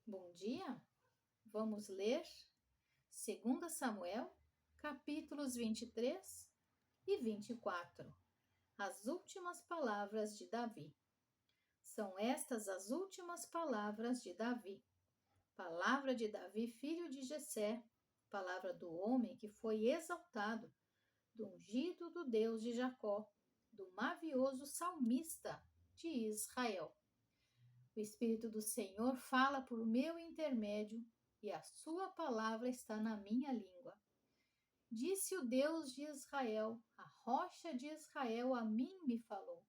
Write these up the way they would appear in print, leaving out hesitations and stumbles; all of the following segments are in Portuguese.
Bom dia, vamos ler 2 Samuel, capítulos 23 e 24, as últimas palavras de Davi. São estas as últimas palavras de Davi. Palavra de Davi, filho de Jessé, palavra do homem que foi exaltado, do ungido do Deus de Jacó, do mavioso salmista de Israel. O Espírito do Senhor fala por meu intermédio, e a sua palavra está na minha língua. Disse o Deus de Israel, a rocha de Israel a mim me falou.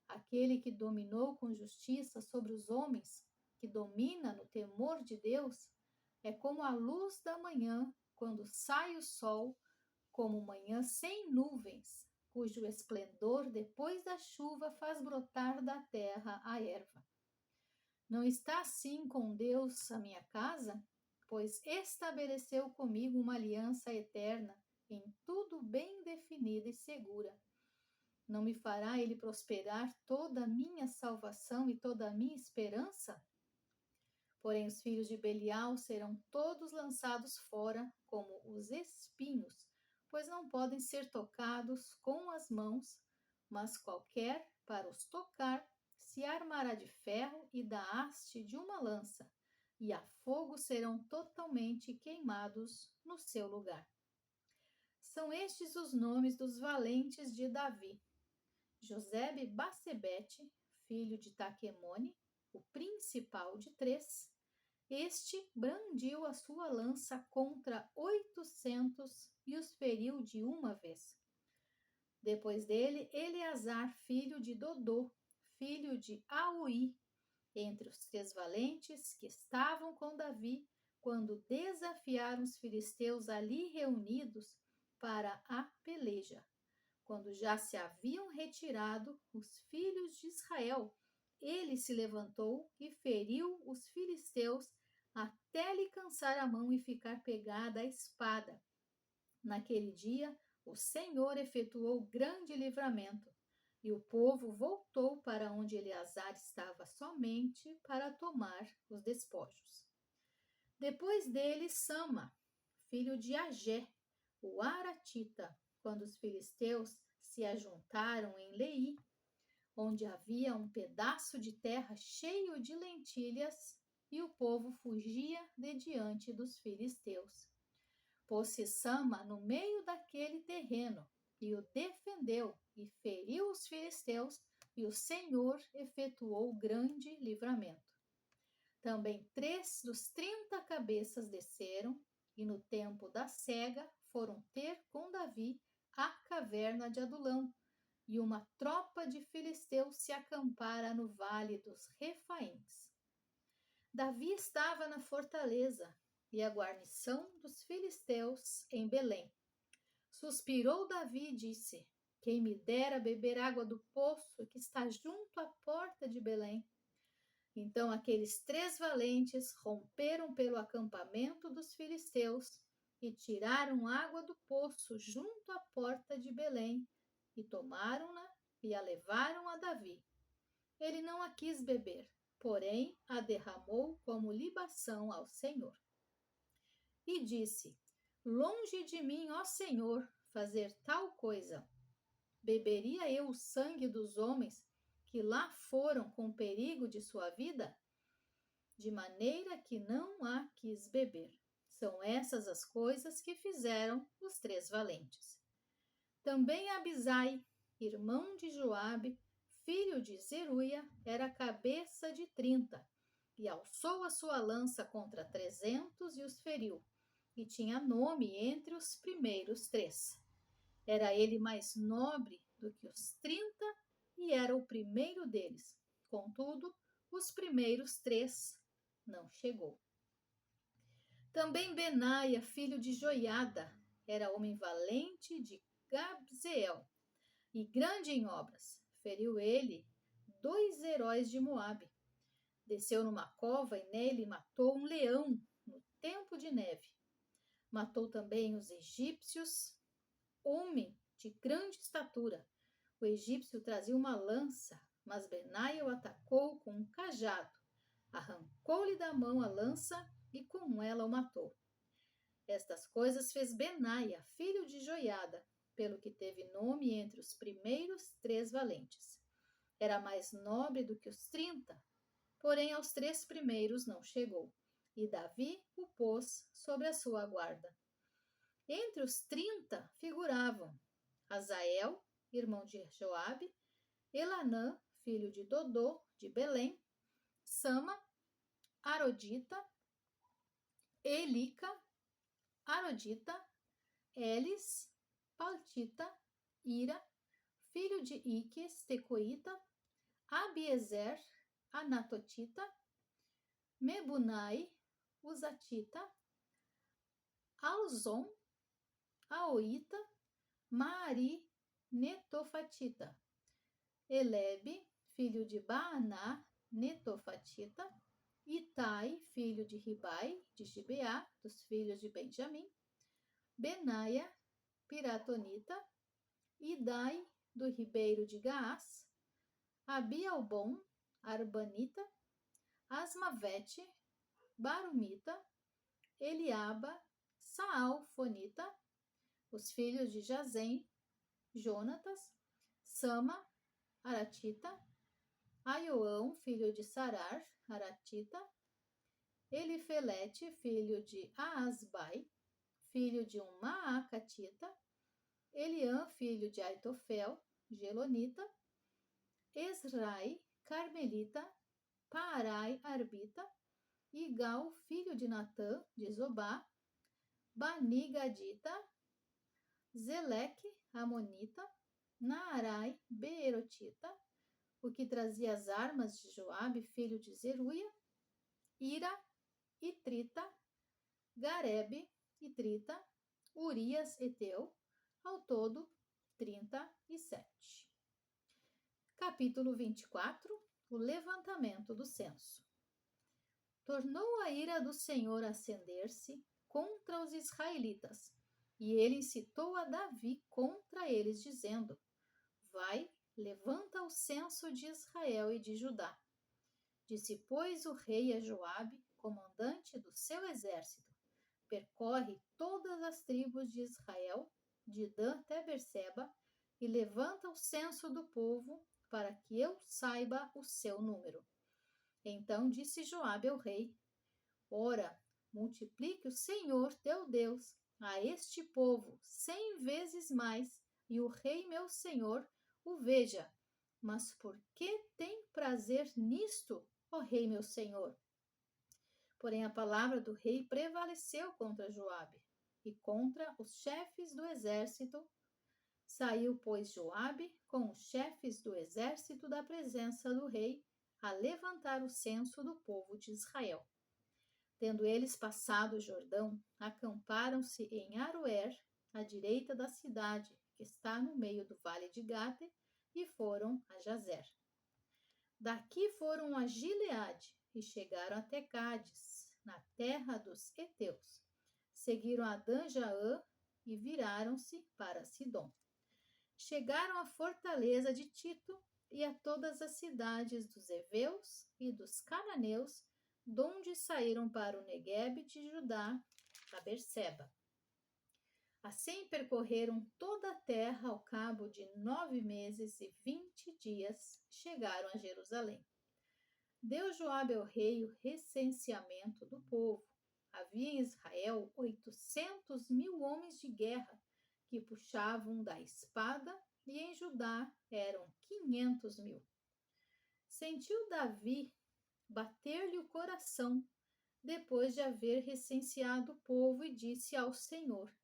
Aquele que dominou com justiça sobre os homens, que domina no temor de Deus, é como a luz da manhã, quando sai o sol, como manhã sem nuvens, cujo esplendor depois da chuva faz brotar da terra a erva. Não está assim com Deus a minha casa? Pois estabeleceu comigo uma aliança eterna, em tudo bem definida e segura. Não me fará ele prosperar toda a minha salvação e toda a minha esperança? Porém, os filhos de Belial serão todos lançados fora como os espinhos, pois não podem ser tocados com as mãos, mas qualquer para os tocar se armará de ferro e da haste de uma lança, e a fogo serão totalmente queimados no seu lugar. São estes os nomes dos valentes de Davi: Josebe-Basebete, filho de Taquemone, o principal de 3. Este brandiu a sua lança contra 800 e os feriu de uma vez. Depois dele, Eleazar, filho de Dodô, filho de Aui, entre os 3 valentes que estavam com Davi, quando desafiaram os filisteus ali reunidos para a peleja. Quando já se haviam retirado os filhos de Israel, ele se levantou e feriu os filisteus até lhe cansar a mão e ficar pegada a espada. Naquele dia, o Senhor efetuou grande livramento, e o povo voltou para onde Eleazar estava somente para tomar os despojos. Depois dele, Sama, filho de Agé, o Aratita, quando os filisteus se ajuntaram em Lei, onde havia um pedaço de terra cheio de lentilhas, e o povo fugia de diante dos filisteus. Pôs-se Sama no meio daquele terreno, e o defendeu, e feriu os filisteus, e o Senhor efetuou grande livramento. Também 3 dos 30 cabeças desceram, e no tempo da cega foram ter com Davi à caverna de Adulão, e uma tropa de filisteus se acampara no vale dos Refaíns. Davi estava na fortaleza, e a guarnição dos filisteus em Belém. Suspirou Davi e disse: quem me dera beber água do poço que está junto à porta de Belém. Então aqueles 3 valentes romperam pelo acampamento dos filisteus e tiraram água do poço junto à porta de Belém, e tomaram-na e a levaram a Davi. Ele não a quis beber, porém a derramou como libação ao Senhor. E disse: longe de mim, ó Senhor, fazer tal coisa. Beberia eu o sangue dos homens que lá foram com perigo de sua vida? De maneira que não a quis beber. São essas as coisas que fizeram os 3 valentes. Também Abisai, irmão de Joabe, filho de Zeruia, era cabeça de 30, e alçou a sua lança contra 300 e os feriu, e tinha nome entre os primeiros 3. Era ele mais nobre do que os 30 e era o primeiro deles. Contudo, os primeiros 3 não chegou. Também Benaia, filho de Joiada, era homem valente de Gabzeel e grande em obras. Feriu ele 2 heróis de Moabe. Desceu numa cova e nele matou um leão no tempo de neve. Matou também os egípcios, homem de grande estatura. O egípcio trazia uma lança, mas Benaia o atacou com um cajado. arrancou-lhe da mão a lança e com ela o matou. Estas coisas fez Benaia, filho de Joiada, pelo que teve nome entre os primeiros 3 valentes. Era mais nobre do que os 30, porém aos 3 primeiros não chegou, e Davi o pôs sobre a sua guarda. Entre os 30 figuravam Azael, irmão de Joabe, Elanã, filho de Dodô, de Belém, Sama, Arodita, Elica, Arodita, Elis, Paltita, Ira, filho de Iques, Tecoíta, Abiezer, Anatotita, Mebunai, Uzatita, Alzon, Aoita, Maari, Netofatita, Elebe, filho de Baaná, Netofatita, Itai, filho de Ribai, de Gibeá, dos filhos de Benjamim, Benaia, Piratonita, Idai, do ribeiro de Gaás, Abialbon, Arbanita, Asmavete, Barumita, Eliaba, Saalfonita, os filhos de Jazem, Jonatas, Sama, Aratita, Aioão, filho de Sarar, Aratita, Elifelete, filho de Aasbai, filho de um Maacatita, Eliã, filho de Aitofel, Gelonita, Esrai, Carmelita, Paarai, Arbita, Igal, filho de Natã, de Zobá, Bani-Gadita, Zeleque, Amonita, Naarai, Beerotita, o que trazia as armas de Joabe, filho de Zeruia, Ira, Itrita, Garebe, Itrita, Urias, Eteu, ao todo 37. Capítulo 24. O levantamento do censo. Tornou a ira do Senhor a acender-se contra os israelitas, e ele incitou a Davi contra eles, dizendo: Vai, levanta o censo de Israel e de Judá. Disse, pois, o rei a Joabe, comandante do seu exército: Percorre todas as tribos de Israel, de Dan até Berseba, e levanta o censo do povo, para que eu saiba o seu número. Então disse Joabe ao rei: Ora, multiplique o Senhor teu Deus a este povo 100 vezes mais, e o rei meu senhor o veja. Mas por que tem prazer nisto, ó rei meu senhor? Porém a palavra do rei prevaleceu contra Joabe e contra os chefes do exército. Saiu, pois, Joabe com os chefes do exército da presença do rei a levantar o censo do povo de Israel. Tendo eles passado o Jordão, acamparam-se em Aroer, à direita da cidade, que está no meio do vale de Gate, e foram a Jazer. Daqui foram a Gileade e chegaram até Cádiz, na terra dos heteus. Seguiram a Dan-Jaã e viraram-se para Sidom. Chegaram à fortaleza de Tito e a todas as cidades dos heveus e dos cananeus, donde saíram para o Neguebe de Judá, a Berseba. Assim percorreram toda a terra ao cabo de 9 meses e 20 dias, chegaram a Jerusalém. Deu Joabe ao rei o recenseamento do povo. Havia em Israel 800.000 homens de guerra que puxavam da espada, e em Judá eram 500.000. Sentiu Davi bater-lhe o coração, depois de haver recenseado o povo, e disse ao Senhor: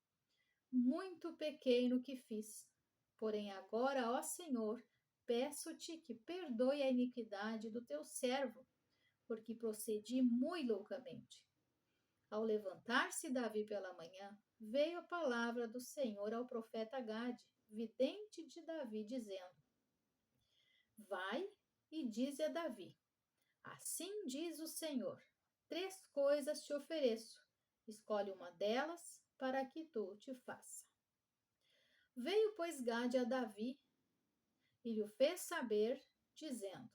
Muito pequei no que fiz. Porém agora, ó Senhor, peço-te que perdoe a iniquidade do teu servo, porque procedi muito loucamente. Ao levantar-se Davi pela manhã, veio a palavra do Senhor ao profeta Gade, vidente de Davi, dizendo: Vai e dize a Davi: Assim diz o Senhor: 3 coisas te ofereço, escolhe uma delas para que tu te faça. Veio, pois, Gade a Davi e lhe fez saber, dizendo: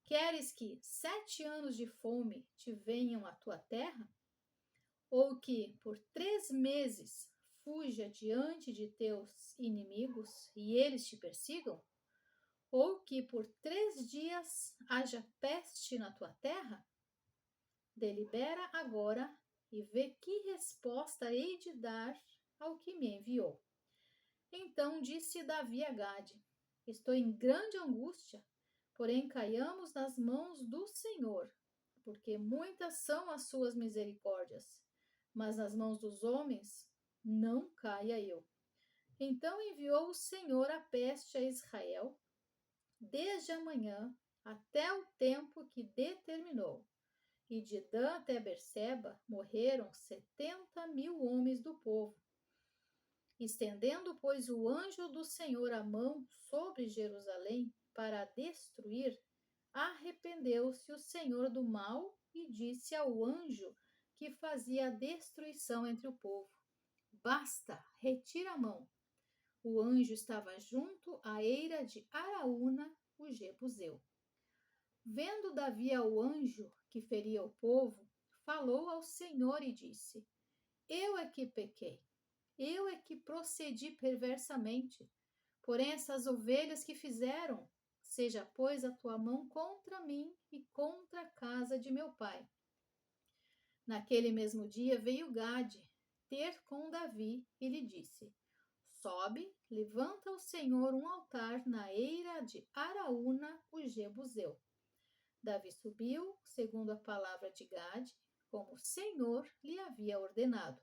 Queres que 7 anos de fome te venham à tua terra? Ou que por 3 meses fuja diante de teus inimigos e eles te persigam? Ou que por 3 dias haja peste na tua terra? Delibera agora e vê que resposta hei de dar ao que me enviou. Então disse Davi a Gade: Estou em grande angústia, porém caiamos nas mãos do Senhor, porque muitas são as suas misericórdias, mas nas mãos dos homens não caia eu. Então enviou o Senhor a peste a Israel, desde a manhã até o tempo que determinou. E de Dan até Berseba morreram 70.000 homens do povo. Estendendo, pois, o anjo do Senhor a mão sobre Jerusalém para a destruir, arrependeu-se o Senhor do mal e disse ao anjo que fazia a destruição entre o povo: Basta, retira a mão. O anjo estava junto à eira de Araúna, o Jebuseu. Vendo Davi ao anjo que feria o povo, falou ao Senhor e disse: Eu é que pequei, eu é que procedi perversamente. Porém, essas ovelhas que fizeram, seja, pois, a tua mão contra mim e contra a casa de meu pai. Naquele mesmo dia veio Gade ter com Davi e lhe disse: Sobe, levanta ao Senhor um altar na eira de Araúna, o Jebuseu. Davi subiu, segundo a palavra de Gade, como o Senhor lhe havia ordenado.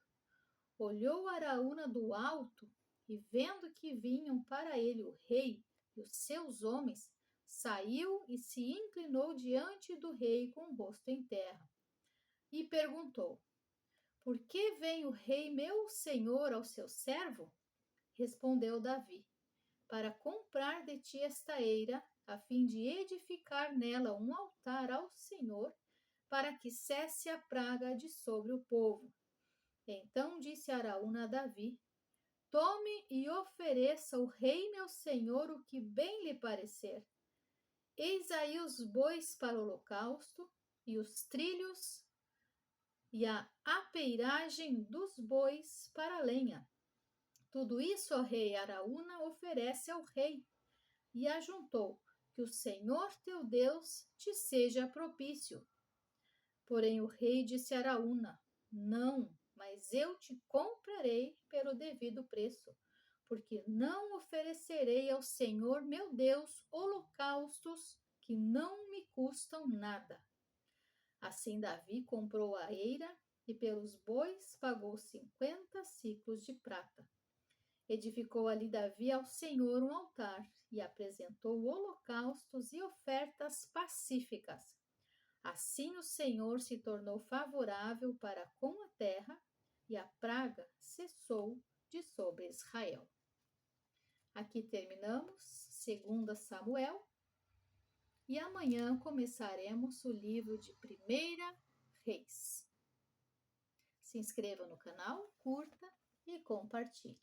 Olhou Araúna do alto e, vendo que vinham para ele o rei e os seus homens, saiu e se inclinou diante do rei com o rosto em terra. E perguntou: Por que vem o rei meu senhor ao seu servo? Respondeu Davi: Para comprar de ti esta eira, a fim de edificar nela um altar ao Senhor, para que cesse a praga de sobre o povo. Então disse Araúna a Davi: Tome e ofereça ao rei meu senhor o que bem lhe parecer. Eis aí os bois para o holocausto, e os trilhos, e a apeiragem dos bois para a lenha. Tudo isso, ó rei Araúna, oferece ao rei. E ajuntou: Que o Senhor teu Deus te seja propício. Porém o rei disse a Araúna: Não, mas eu te comprarei pelo devido preço, porque não oferecerei ao Senhor meu Deus holocaustos que não me custam nada. Assim Davi comprou a eira e pelos bois pagou 50 siclos de prata. Edificou ali Davi ao Senhor um altar e apresentou holocaustos e ofertas pacíficas. Assim o Senhor se tornou favorável para com a terra e a praga cessou de sobre Israel. Aqui terminamos 2 Samuel e amanhã começaremos o livro de 1 Reis. Se inscreva no canal, curta e compartilhe.